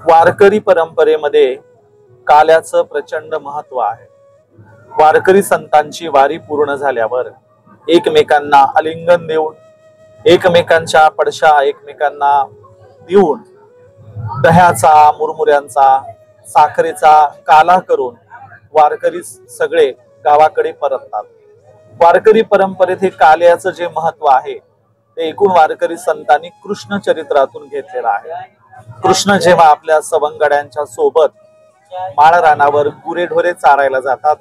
वारकरी परंपरेमध्ये काल्याचं प्रचंड महत्व आहे। वारकरी संतांची वारी पूर्ण झाल्यावर एकमेकांना आलिंगन देऊन, एकमेकांच्या पडशा एकमेकांना देऊन दह्याचा, मुरमुऱ्यांचा, साखरेचा काला करून वारकरी सगळे गावाकडे परततात। वारकरी परंपरेत हे काल्याचं जे महत्व आहे ते एकूण वारकरी संतांनी कृष्ण चरित्रातून घेतलेलं आहे। कृष्ण जेव्हा आपल्या सवंगड्यांच्या सोबत माळरानावर गुरेढोरे चारायला जातात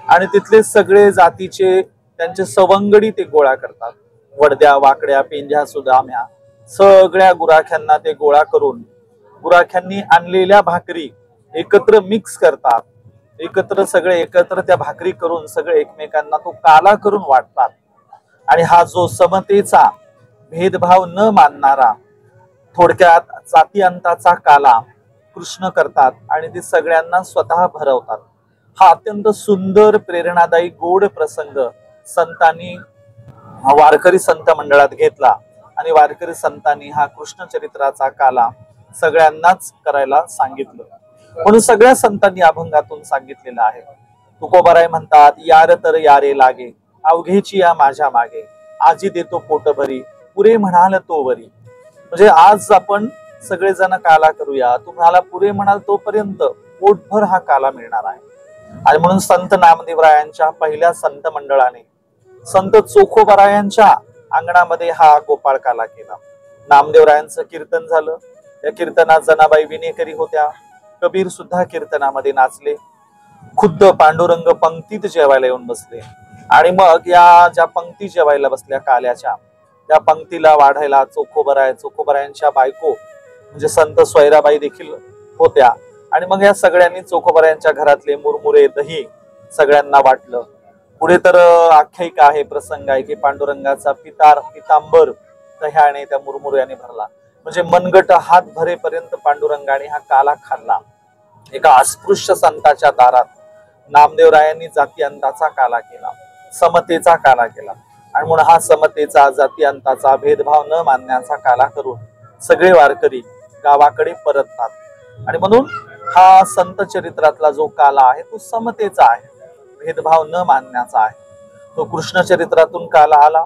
आणि तिथले सगळे जातीचे त्यांचे सवंगडी ते गोळा करतात। वडद्या, वाकड्या, पेंझ्या, सुदाम्या सगळ्या गुराख्यांना ते गोळा करून गुराख्यांनी आणलेल्या भाकरी एकत्र मिक्स करतात। सगळे एकत्र त्या भाकरी करून सगळे एकमेकांना तो काला करून वाटतात। आणि हा जो समतेचा, भेदभाव न मानणारा, थोडक्यात जाती अंताचा काला कृष्ण करतात आणि ते सगळ्यांना स्वतः भरवतात। हा अत्यंत सुंदर, प्रेरणादायी, गोड प्रसंग संतांनी वारकरी संत मंडळात घेतला आणि वारकरी संतांनी हा कृष्ण चरित्राचा काला सगळ्यांनाच करायला सांगितलं। म्हणून सगळ्या संतांनी अभंगातून सांगितलेलं आहे। तुकोबाराय म्हणतात, यार तर यारे लागे, अवघेची या माझ्या मागे, आजी देतो पोट भरी, पुरे म्हणाल तो वरी। म्हणजे आज आपण सगळेजण काला करूया, तुम्हाला पुरे म्हणाल तोपर्यंत पोटभर हा काला मिळणार आहे। आणि म्हणून संत नामदेवरायांच्या पहिल्या संत मंडळाने संत चोखोबारायांच्या अंगणामध्ये हा गोपाळ काला केला। नामदेवरायांचं कीर्तन झालं, त्या कीर्तनात जनाबाई विनेकरी होत्या, कबीर सुद्धा कीर्तनामध्ये नाचले, खुद्द पांडुरंग पंक्तीत जेवायला येऊन बसले। आणि मग या ज्या पंक्ती जेवायला बसल्या काल्याच्या, त्या पंक्तीला वाढायला चोखोबारायांच्या बायको म्हणजे संत सोयराबाई देखील होत्या। आणि मग या सगळ्यांनी चोखोबारायांच्या घरातले मुरमुरे, दही सगळ्यांना वाटलं। पुढे तर आख्यायिका आहे, प्रसंग आहे की पांडुरंगाचा पितांबर दह्याने, त्या मुरमुऱ्याने भरला। म्हणजे मनगट हात भरेपर्यंत पांडुरंगाने हा काला खाल्ला। एका अस्पृश्य संताच्या दारात नामदेवरायांनी जाती अंताचा काला केला, समतेचा काला केला। आणि म्हणून हा समतेचा, जाती अंताचा, भेदभाव न मानण्याचा काला करून सगळे वारकरी गावाकडे परततात। आणि म्हणून हा संत चरित्रातला जो काला आहे तो समतेचा आहे, भेदभाव न मानण्याचा आहे। तो कृष्ण चरित्रातून काला आला,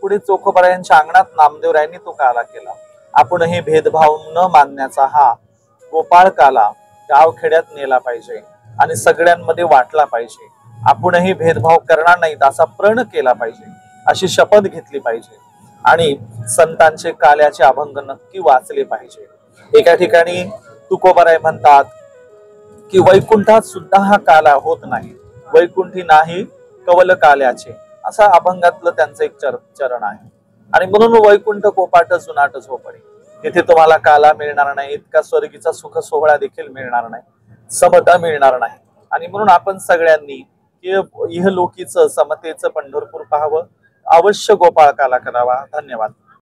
पुढे चोखोबारायांच्या अंगणात नामदेवरायांनी तो काला केला। आपणही भेदभाव न मानण्याचा हा गोपाळ काला गावखेड्यात नेला पाहिजे आणि सगळ्यांमध्ये वाटला पाहिजे। आपणही भेदभाव करणार नाहीत असा प्रण केला पाहिजे, अशी शपथ घेतली पाहिजे आणि संतांचे काल्याचे अभंग नक्की वाचले पाहिजे। एका ठिकाणी तुकोबाराय म्हणतात की वैकुंठात सुद्धा हा काला होत नाही, वैकुंठी नाही कवल काल्याचे, असा अभंगातलं त्यांचं एक चरण आहे। आणि म्हणून वैकुंठ कोपाट जुनाट झोपडी, तिथे तुम्हाला काला मिळणार नाही, इतका स्वर्गीचा सुख सोहळा देखील मिळणार नाही, समता मिळणार नाही। आणि म्हणून आपण सगळ्यांनी इहलोकीचं, समतेचं पंढरपूर पाहावं, अवश्य गोपाळ काला करावा। धन्यवाद।